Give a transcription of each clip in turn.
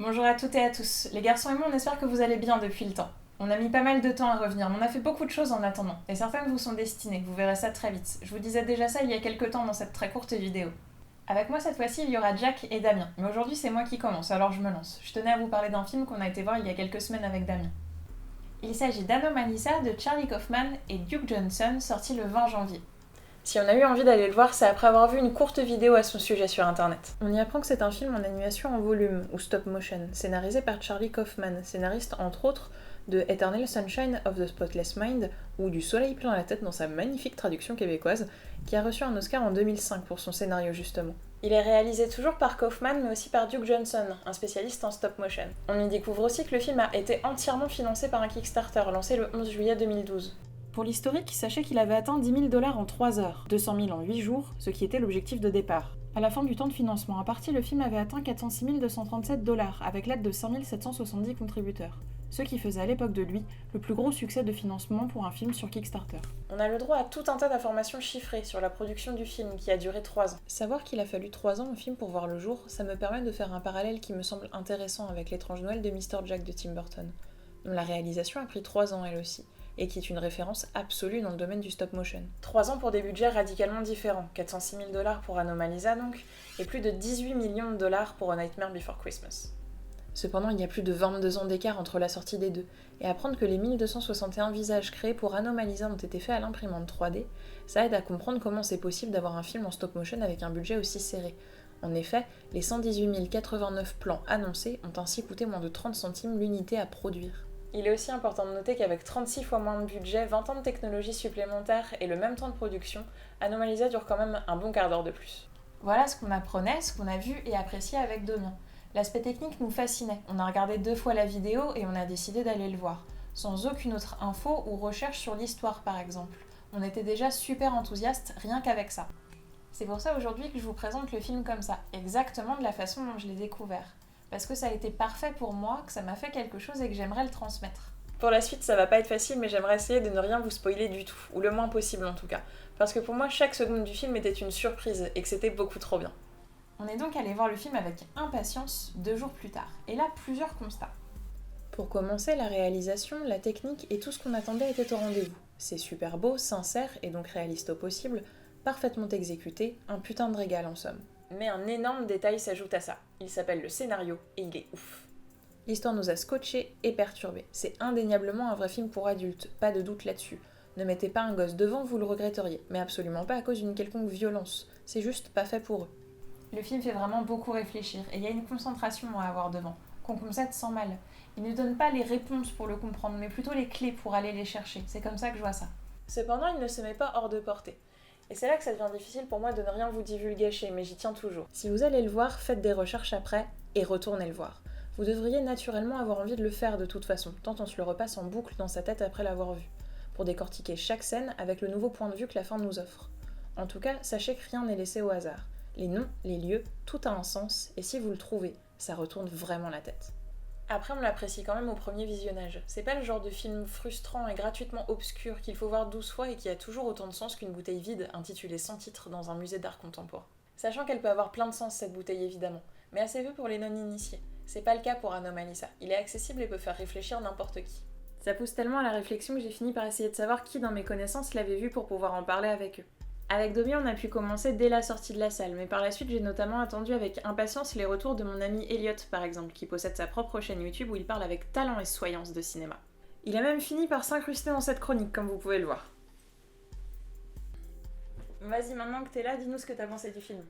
Bonjour à toutes et à tous. Les garçons et moi, on espère que vous allez bien depuis le temps. On a mis pas mal de temps à revenir, mais on a fait beaucoup de choses en attendant. Et certaines vous sont destinées, vous verrez ça très vite. Je vous disais déjà ça il y a quelques temps dans cette très courte vidéo. Avec moi cette fois-ci, il y aura Jack et Damien. Mais aujourd'hui, c'est moi qui commence, alors je me lance. Je tenais à vous parler d'un film qu'on a été voir il y a quelques semaines avec Damien. Il s'agit d'Anomalisa de Charlie Kaufman et Duke Johnson, sorti le 20 janvier. Si on a eu envie d'aller le voir, c'est après avoir vu une courte vidéo à son sujet sur internet. On y apprend que c'est un film en animation en volume, ou stop motion, scénarisé par Charlie Kaufman, scénariste entre autres de Eternal Sunshine of the Spotless Mind, ou Du soleil plein la tête dans sa magnifique traduction québécoise, qui a reçu un Oscar en 2005 pour son scénario justement. Il est réalisé toujours par Kaufman, mais aussi par Duke Johnson, un spécialiste en stop motion. On y découvre aussi que le film a été entièrement financé par un Kickstarter, lancé le 11 juillet 2012. Pour l'historique, sachez qu'il avait atteint 10 000 $ en 3 heures, 200 000 en 8 jours, ce qui était l'objectif de départ. À la fin du temps de financement imparti, le film avait atteint 406 237 $, avec l'aide de 5 770 contributeurs, ce qui faisait à l'époque de lui le plus gros succès de financement pour un film sur Kickstarter. On a le droit à tout un tas d'informations chiffrées sur la production du film qui a duré 3 ans. Savoir qu'il a fallu 3 ans au film pour voir le jour, ça me permet de faire un parallèle qui me semble intéressant avec L'étrange Noël de Mr. Jack de Tim Burton, dont la réalisation a pris 3 ans elle aussi, et qui est une référence absolue dans le domaine du stop motion. 3 ans pour des budgets radicalement différents, 406 000 $ pour Anomalisa donc, et plus de 18 millions de dollars pour A Nightmare Before Christmas. Cependant, il y a plus de 22 ans d'écart entre la sortie des deux, et apprendre que les 1261 visages créés pour Anomalisa ont été faits à l'imprimante 3D, ça aide à comprendre comment c'est possible d'avoir un film en stop motion avec un budget aussi serré. En effet, les 118 089 plans annoncés ont ainsi coûté moins de 30 centimes l'unité à produire. Il est aussi important de noter qu'avec 36 fois moins de budget, 20 ans de technologie supplémentaire et le même temps de production, Anomalisa dure quand même un bon quart d'heure de plus. Voilà ce qu'on apprenait, ce qu'on a vu et apprécié avec Damien. L'aspect technique nous fascinait. On a regardé 2 fois la vidéo et on a décidé d'aller le voir, sans aucune autre info ou recherche sur l'histoire par exemple. On était déjà super enthousiastes rien qu'avec ça. C'est pour ça aujourd'hui que je vous présente le film comme ça, exactement de la façon dont je l'ai découvert. Parce que ça a été parfait pour moi, que ça m'a fait quelque chose et que j'aimerais le transmettre. Pour la suite, ça va pas être facile, mais j'aimerais essayer de ne rien vous spoiler du tout, ou le moins possible en tout cas. Parce que pour moi, chaque seconde du film était une surprise, et que c'était beaucoup trop bien. On est donc allé voir le film avec impatience 2 jours plus tard, et là, plusieurs constats. Pour commencer, la réalisation, la technique et tout ce qu'on attendait était au rendez-vous. C'est super beau, sincère et donc réaliste au possible, parfaitement exécuté, un putain de régal en somme. Mais un énorme détail s'ajoute à ça. Il s'appelle le scénario et il est ouf. L'histoire nous a scotchés et perturbés. C'est indéniablement un vrai film pour adultes, pas de doute là-dessus. Ne mettez pas un gosse devant, vous le regretteriez, mais absolument pas à cause d'une quelconque violence. C'est juste pas fait pour eux. Le film fait vraiment beaucoup réfléchir et il y a une concentration à avoir devant, qu'on concède sans mal. Il ne donne pas les réponses pour le comprendre, mais plutôt les clés pour aller les chercher. C'est comme ça que je vois ça. Cependant, il ne se met pas hors de portée. Et c'est là que ça devient difficile pour moi de ne rien vous divulgacher, mais j'y tiens toujours. Si vous allez le voir, faites des recherches après et retournez le voir. Vous devriez naturellement avoir envie de le faire de toute façon, tant on se le repasse en boucle dans sa tête après l'avoir vu, pour décortiquer chaque scène avec le nouveau point de vue que la fin nous offre. En tout cas, sachez que rien n'est laissé au hasard. Les noms, les lieux, tout a un sens, et si vous le trouvez, ça retourne vraiment la tête. Après, on l'apprécie quand même au premier visionnage. C'est pas le genre de film frustrant et gratuitement obscur qu'il faut voir 12 fois et qui a toujours autant de sens qu'une bouteille vide intitulée sans titre dans un musée d'art contemporain. Sachant qu'elle peut avoir plein de sens cette bouteille évidemment, mais assez peu pour les non-initiés. C'est pas le cas pour Anomalisa. Il est accessible et peut faire réfléchir n'importe qui. Ça pousse tellement à la réflexion que j'ai fini par essayer de savoir qui dans mes connaissances l'avait vu pour pouvoir en parler avec eux. Avec Domi, on a pu commencer dès la sortie de la salle, mais par la suite, j'ai notamment attendu avec impatience les retours de mon ami Elliot, par exemple, qui possède sa propre chaîne YouTube où il parle avec talent et soyance de cinéma. Il a même fini par s'incruster dans cette chronique, comme vous pouvez le voir. Vas-y, maintenant que t'es là, dis-nous ce que t'as pensé du film.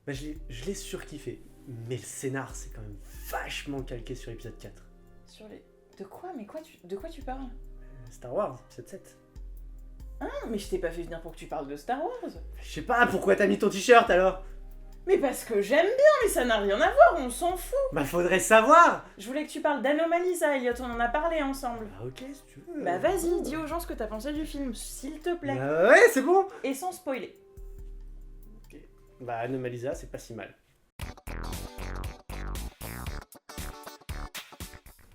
Je l'ai surkiffé, mais le scénar, c'est quand même vachement calqué sur l'épisode 4. Sur les... De quoi? Mais de quoi tu parles? Star Wars, épisode 7. Ah, mais je t'ai pas fait venir pour que tu parles de Star Wars. Je sais pas, pourquoi t'as mis ton t-shirt alors? Mais parce que j'aime bien, mais ça n'a rien à voir, on s'en fout. Bah faudrait savoir. Je voulais que tu parles d'Anomalisa, Elliot, on en a parlé ensemble. Bah ok, si tu veux. Bah vas-y, dis aux gens ce que t'as pensé du film, s'il te plaît. Bah ouais, c'est bon. Et sans spoiler. Ok. Bah Anomalisa, c'est pas si mal.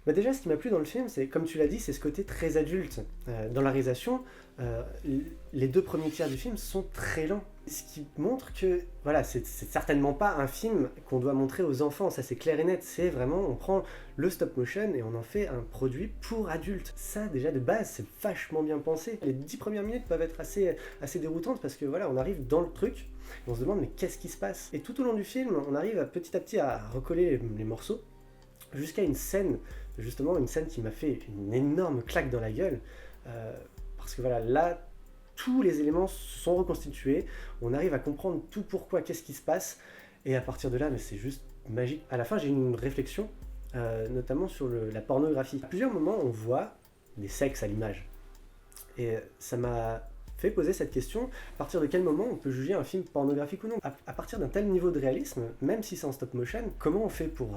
Bah déjà, ce qui m'a plu dans le film, c'est, comme tu l'as dit, c'est ce côté très adulte. Dans la réalisation, les 2 premiers tiers du film sont très lents. Ce qui montre que, voilà, c'est certainement pas un film qu'on doit montrer aux enfants, ça c'est clair et net. C'est vraiment, on prend le stop motion et on en fait un produit pour adultes. Ça, déjà de base, c'est vachement bien pensé. Les 10 premières minutes peuvent être assez déroutantes parce que voilà, on arrive dans le truc et on se demande mais qu'est-ce qui se passe? Et tout au long du film, on arrive petit à petit à recoller les morceaux jusqu'à une scène, justement une scène qui m'a fait une énorme claque dans la gueule. Parce que voilà, là, tous les éléments sont reconstitués, on arrive à comprendre tout pourquoi, qu'est-ce qui se passe, et à partir de là, mais c'est juste magique. À la fin, j'ai une réflexion, notamment sur la pornographie. À plusieurs moments, on voit des sexes à l'image. Et ça m'a fait poser cette question, à partir de quel moment on peut juger un film pornographique ou non? À partir d'un tel niveau de réalisme, même si c'est en stop motion, comment on fait pour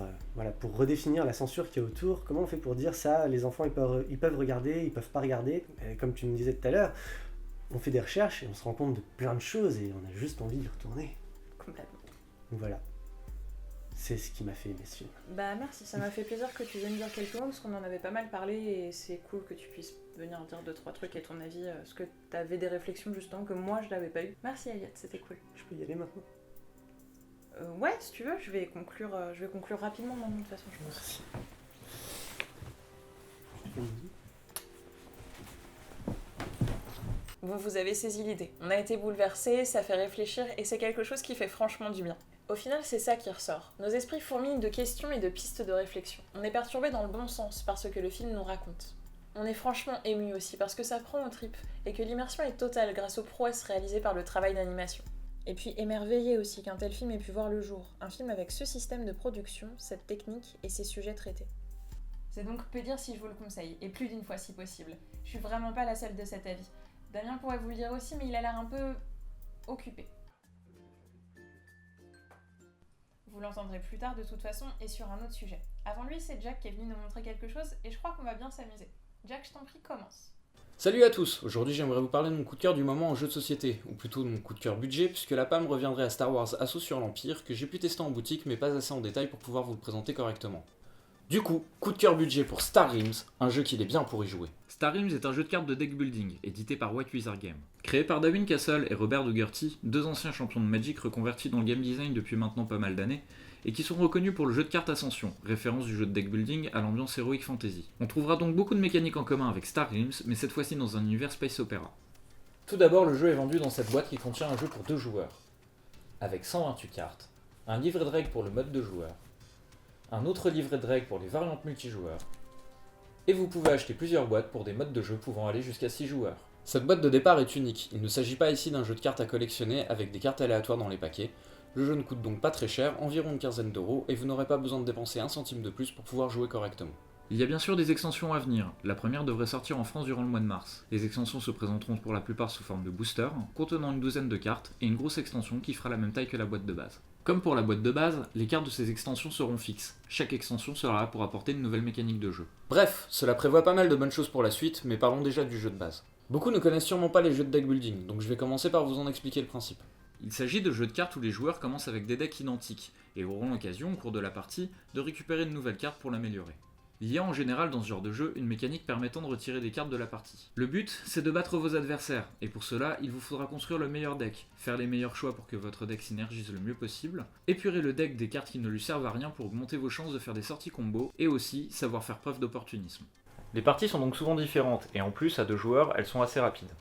redéfinir la censure qu'il y a autour? Comment on fait pour dire ça, les enfants ils peuvent regarder, ils peuvent pas regarder? Et comme tu me disais tout à l'heure, on fait des recherches et on se rend compte de plein de choses et on a juste envie d'y retourner. Complètement. Donc voilà. C'est ce qui m'a fait aimer ce film. Bah merci, ça m'a fait plaisir que tu viennes dire quelques mots parce qu'on en avait pas mal parlé et c'est cool que tu puisses venir dire 2-3 trucs et ton avis, parce que t'avais des réflexions justement que moi je n'avais pas eu. Merci Elliot, c'était cool. Je peux y aller maintenant? Ouais, si tu veux, je vais conclure rapidement maintenant de toute façon, je pense. Vous avez saisi l'idée. On a été bouleversés, ça fait réfléchir et c'est quelque chose qui fait franchement du bien. Au final, c'est ça qui ressort. Nos esprits fourmillent de questions et de pistes de réflexion. On est perturbé dans le bon sens par ce que le film nous raconte. On est franchement ému aussi parce que ça prend aux tripes et que l'immersion est totale grâce aux prouesses réalisées par le travail d'animation. Et puis émerveillé aussi qu'un tel film ait pu voir le jour. Un film avec ce système de production, cette technique et ces sujets traités. C'est donc peu dire si je vous le conseille, et plus d'une fois si possible. Je suis vraiment pas la seule de cet avis. Damien pourrait vous le dire aussi, mais il a l'air un peu occupé. Vous l'entendrez plus tard de toute façon et sur un autre sujet. Avant lui, c'est Jack qui est venu nous montrer quelque chose et je crois qu'on va bien s'amuser. Jack, je t'en prie, commence. Salut à tous, aujourd'hui j'aimerais vous parler de mon coup de cœur du moment en jeu de société, ou plutôt de mon coup de cœur budget, puisque la PAM reviendrait à Star Wars Assaut sur l'Empire, que j'ai pu tester en boutique mais pas assez en détail pour pouvoir vous le présenter correctement. Du coup, coup de cœur budget pour Star Realms, un jeu qu'il est bien pour y jouer. Star Realms est un jeu de cartes de deck building, édité par White Wizard Game. Créé par Darwin Castle et Robert Dougherty, 2 anciens champions de Magic reconvertis dans le game design depuis maintenant pas mal d'années, et qui sont reconnus pour le jeu de cartes Ascension, référence du jeu de deck building à l'ambiance Heroic Fantasy. On trouvera donc beaucoup de mécaniques en commun avec Star Realms, mais cette fois-ci dans un univers Space Opera. Tout d'abord, le jeu est vendu dans cette boîte qui contient un jeu pour 2 joueurs, avec 128 cartes, un livret de règles pour le mode de joueur, un autre livret de règles pour les variantes multijoueurs, et vous pouvez acheter plusieurs boîtes pour des modes de jeu pouvant aller jusqu'à 6 joueurs. Cette boîte de départ est unique, il ne s'agit pas ici d'un jeu de cartes à collectionner avec des cartes aléatoires dans les paquets. Le jeu ne coûte donc pas très cher, environ une quinzaine d'euros, et vous n'aurez pas besoin de dépenser un centime de plus pour pouvoir jouer correctement. Il y a bien sûr des extensions à venir, la première devrait sortir en France durant le mois de mars. Les extensions se présenteront pour la plupart sous forme de booster, contenant une douzaine de cartes, et une grosse extension qui fera la même taille que la boîte de base. Comme pour la boîte de base, les cartes de ces extensions seront fixes. Chaque extension sera là pour apporter une nouvelle mécanique de jeu. Bref, cela prévoit pas mal de bonnes choses pour la suite, mais parlons déjà du jeu de base. Beaucoup ne connaissent sûrement pas les jeux de deck building, donc je vais commencer par vous en expliquer le principe. Il s'agit de jeux de cartes où les joueurs commencent avec des decks identiques, et auront l'occasion, au cours de la partie, de récupérer de nouvelles cartes pour l'améliorer. Il y a en général dans ce genre de jeu une mécanique permettant de retirer des cartes de la partie. Le but, c'est de battre vos adversaires, et pour cela, il vous faudra construire le meilleur deck, faire les meilleurs choix pour que votre deck synergise le mieux possible, épurer le deck des cartes qui ne lui servent à rien pour augmenter vos chances de faire des sorties combos, et aussi savoir faire preuve d'opportunisme. Les parties sont donc souvent différentes, et en plus, à 2 joueurs, elles sont assez rapides.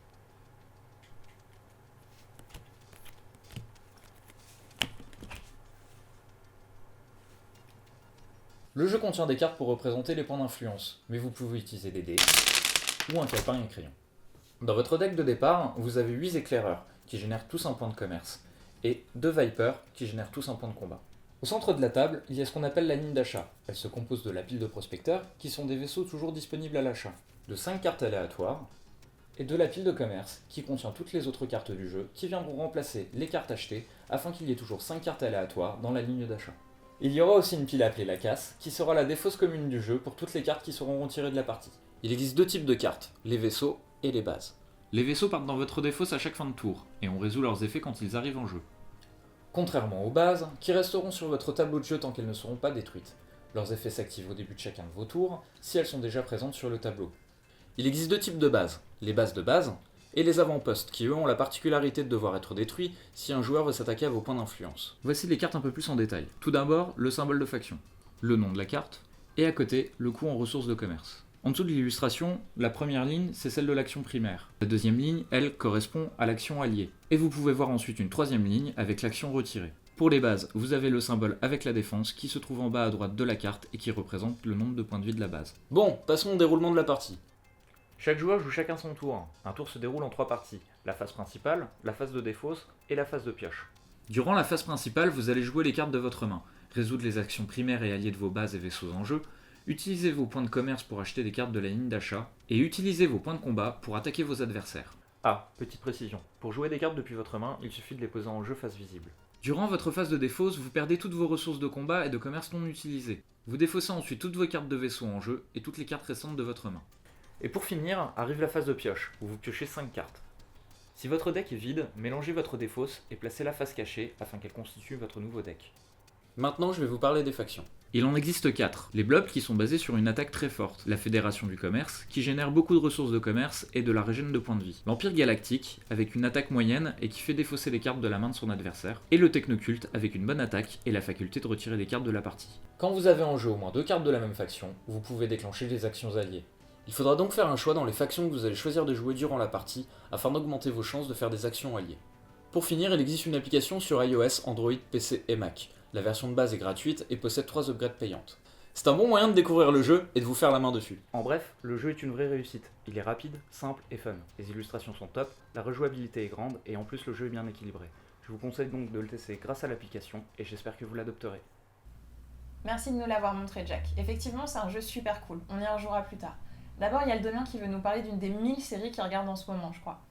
Le jeu contient des cartes pour représenter les points d'influence, mais vous pouvez utiliser des dés, ou un calepin et un crayon. Dans votre deck de départ, vous avez 8 éclaireurs, qui génèrent tous un point de commerce, et 2 vipers, qui génèrent tous un point de combat. Au centre de la table, il y a ce qu'on appelle la ligne d'achat. Elle se compose de la pile de prospecteurs, qui sont des vaisseaux toujours disponibles à l'achat, de 5 cartes aléatoires, et de la pile de commerce, qui contient toutes les autres cartes du jeu, qui viendront remplacer les cartes achetées, afin qu'il y ait toujours 5 cartes aléatoires dans la ligne d'achat. Il y aura aussi une pile appelée la casse, qui sera la défausse commune du jeu pour toutes les cartes qui seront retirées de la partie. Il existe 2 types de cartes, les vaisseaux et les bases. Les vaisseaux partent dans votre défausse à chaque fin de tour, et on résout leurs effets quand ils arrivent en jeu. Contrairement aux bases, qui resteront sur votre tableau de jeu tant qu'elles ne seront pas détruites. Leurs effets s'activent au début de chacun de vos tours, si elles sont déjà présentes sur le tableau. Il existe 2 types de bases, les bases de base et les avant-postes, qui eux ont la particularité de devoir être détruits si un joueur veut s'attaquer à vos points d'influence. Voici les cartes un peu plus en détail. Tout d'abord, le symbole de faction, le nom de la carte, et à côté, le coût en ressources de commerce. En dessous de l'illustration, la première ligne, c'est celle de l'action primaire. La deuxième ligne, elle, correspond à l'action alliée. Et vous pouvez voir ensuite une troisième ligne avec l'action retirée. Pour les bases, vous avez le symbole avec la défense qui se trouve en bas à droite de la carte et qui représente le nombre de points de vie de la base. Bon, passons au déroulement de la partie. Chaque joueur joue chacun son tour. Un tour se déroule en 3 parties. La phase principale, la phase de défausse et la phase de pioche. Durant la phase principale, vous allez jouer les cartes de votre main, résoudre les actions primaires et alliées de vos bases et vaisseaux en jeu, utilisez vos points de commerce pour acheter des cartes de la ligne d'achat, et utilisez vos points de combat pour attaquer vos adversaires. Ah, petite précision, pour jouer des cartes depuis votre main, il suffit de les poser en jeu face visible. Durant votre phase de défausse, vous perdez toutes vos ressources de combat et de commerce non utilisées. Vous défaussez ensuite toutes vos cartes de vaisseau en jeu et toutes les cartes restantes de votre main. Et pour finir, arrive la phase de pioche, où vous piochez 5 cartes. Si votre deck est vide, mélangez votre défausse et placez la face cachée afin qu'elle constitue votre nouveau deck. Maintenant, je vais vous parler des factions. Il en existe 4. Les blobs qui sont basés sur une attaque très forte, la Fédération du Commerce, qui génère beaucoup de ressources de commerce et de la régène de points de vie. L'Empire Galactique, avec une attaque moyenne et qui fait défausser les cartes de la main de son adversaire. Et le Technoculte, avec une bonne attaque et la faculté de retirer des cartes de la partie. Quand vous avez en jeu au moins 2 cartes de la même faction, vous pouvez déclencher des actions alliées. Il faudra donc faire un choix dans les factions que vous allez choisir de jouer durant la partie, afin d'augmenter vos chances de faire des actions alliées. Pour finir, il existe une application sur iOS, Android, PC et Mac. La version de base est gratuite et possède 3 upgrades payantes. C'est un bon moyen de découvrir le jeu et de vous faire la main dessus. En bref, le jeu est une vraie réussite. Il est rapide, simple et fun. Les illustrations sont top, la rejouabilité est grande et en plus le jeu est bien équilibré. Je vous conseille donc de le tester grâce à l'application et j'espère que vous l'adopterez. Merci de nous l'avoir montré, Jack. Effectivement, c'est un jeu super cool. On y rejouera plus tard. D'abord, il y a le Damien qui veut nous parler d'une des 1000 séries qu'il regarde en ce moment, je crois.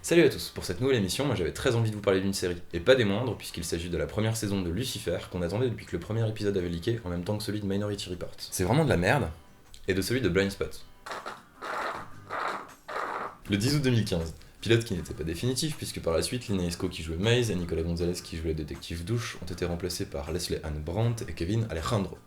Salut à tous, pour cette nouvelle émission, moi j'avais très envie de vous parler d'une série, et pas des moindres puisqu'il s'agit de la première saison de Lucifer qu'on attendait depuis que le premier épisode avait leaké en même temps que celui de Minority Report. C'est vraiment de la merde, et de celui de Blind Spot. Le 10 août 2015, pilote qui n'était pas définitif puisque par la suite Lina Esco qui jouait Maze et Nicolas Gonzalez qui jouait le détective Douche ont été remplacés par Leslie Ann Brandt et Kevin Alejandro.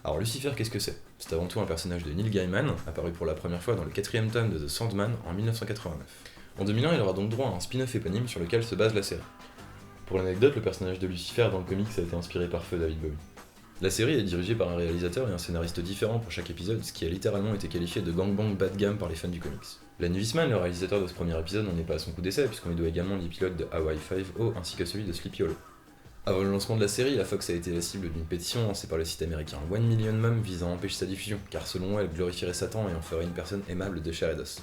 Alors Lucifer, qu'est-ce que c'est ? C'est avant tout un personnage de Neil Gaiman, apparu pour la première fois dans le 4e tome de The Sandman en 1989. En 2001, il aura donc droit à un spin-off éponyme sur lequel se base la série. Pour l'anecdote, le personnage de Lucifer dans le comics a été inspiré par feu David Bowie. La série est dirigée par un réalisateur et un scénariste différents pour chaque épisode, ce qui a littéralement été qualifié de gangbang bas de gamme par les fans du comics. Len Wiseman, le réalisateur de ce premier épisode, n'en est pas à son coup d'essai, puisqu'on lui doit également les pilotes de Hawaii 5-0 ainsi que celui de Sleepy Hollow. Avant le lancement de la série, la Fox a été la cible d'une pétition lancée par le site américain 1 Million Mom visant à empêcher sa diffusion, car selon elle glorifierait Satan et en ferait une personne aimable de chair et d'os.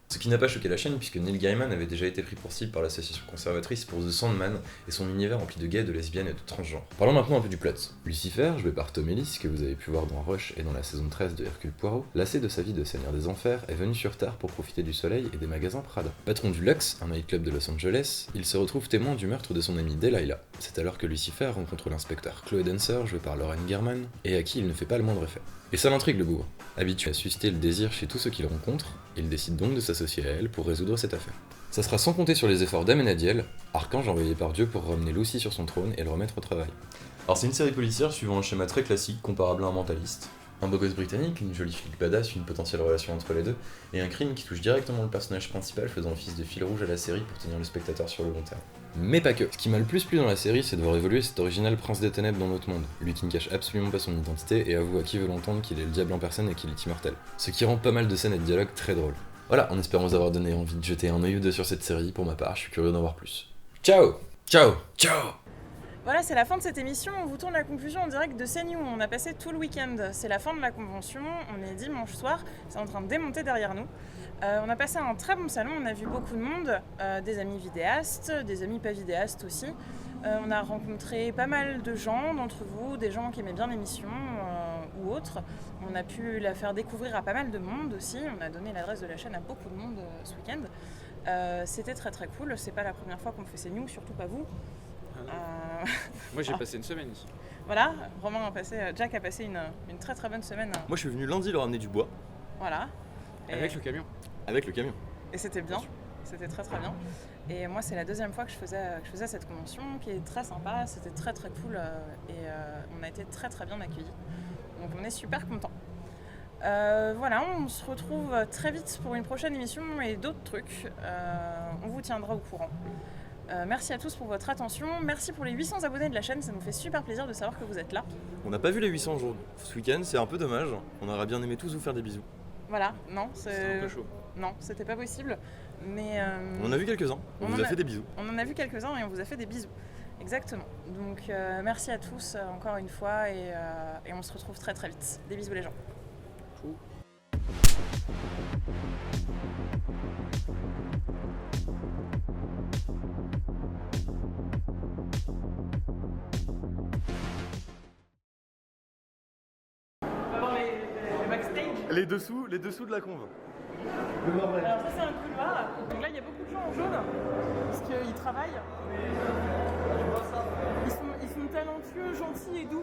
Ce qui n'a pas choqué la chaîne puisque Neil Gaiman avait déjà été pris pour cible par l'association conservatrice pour The Sandman et son univers rempli de gays, de lesbiennes et de transgenres. Parlons maintenant un peu du plot. Lucifer, joué par Tom Ellis, que vous avez pu voir dans Rush et dans la saison 13 de Hercule Poirot, lassé de sa vie de seigneur des enfers, est venu sur Terre pour profiter du soleil et des magasins Prada. Patron du Lux, un nightclub de Los Angeles, il se retrouve témoin du meurtre de son amie Delilah. C'est alors que Lucifer rencontre l'inspecteur Chloé Dancer, joué par Lauren German, et à qui il ne fait pas le moindre effet. Et ça l'intrigue le bougre. Habitué à susciter le désir chez tous ceux qu'il rencontre, il décide donc de s'associer à elle pour résoudre cette affaire. Ça sera sans compter sur les efforts d'Amenadiel, archange envoyé par Dieu pour ramener Lucy sur son trône et le remettre au travail. Alors c'est une série policière suivant un schéma très classique, comparable à un mentaliste. Un beau gosse britannique, une jolie flic badass, une potentielle relation entre les deux, et un crime qui touche directement le personnage principal, faisant office de fil rouge à la série pour tenir le spectateur sur le long terme. Mais pas que. Ce qui m'a le plus plu dans la série, c'est de voir évoluer cet original prince des ténèbres dans notre monde, lui qui ne cache absolument pas son identité et avoue à qui veut l'entendre qu'il est le diable en personne et qu'il est immortel. Ce qui rend pas mal de scènes et de dialogues très drôles. Voilà, en espérant vous avoir donné envie de jeter un œil ou deux sur cette série, pour ma part, je suis curieux d'en voir plus. Ciao. Ciao. Ciao. Voilà, c'est la fin de cette émission. On vous tourne la conclusion en direct de CNews. On a passé tout le week-end. C'est la fin de la convention. On est dimanche soir. C'est en train de démonter derrière nous. On a passé un très bon salon. On a vu beaucoup de monde. Des amis vidéastes, des amis pas vidéastes aussi. On a rencontré pas mal de gens d'entre vous, des gens qui aimaient bien l'émission ou autres. On a pu la faire découvrir à pas mal de monde aussi. On a donné l'adresse de la chaîne à beaucoup de monde ce week-end. C'était très très cool. C'est pas la première fois qu'on fait CNews, surtout pas vous. Moi j'ai passé une semaine ici. Voilà, Jack a passé une très très bonne semaine. Moi je suis venu lundi leur ramener du bois. Voilà. Avec le camion. Avec le camion. Et c'était bien, c'était très très bien. Et moi c'est la deuxième fois que je faisais cette convention qui est très sympa, c'était très très cool et on a été très très bien accueillis. Donc on est super contents. Voilà, on se retrouve très vite pour une prochaine émission et d'autres trucs. On vous tiendra au courant. Merci à tous pour votre attention. Merci pour les 800 abonnés de la chaîne, ça nous fait super plaisir de savoir que vous êtes là. On n'a pas vu les 800 jours ce week-end, c'est un peu dommage. On aurait bien aimé tous vous faire des bisous. Voilà, non, C'était un peu chaud. Non, c'était pas possible. Mais On en a vu quelques-uns, on vous a fait des bisous. On en a vu quelques-uns et on vous a fait des bisous. Exactement. Donc merci à tous encore une fois et on se retrouve très très vite. Des bisous les gens. On va voir les backstage. Les dessous de la conve. Alors ça c'est un couloir. Donc là il y a beaucoup de gens en jaune parce qu'ils travaillent. Ils sont talentueux, gentils et doux.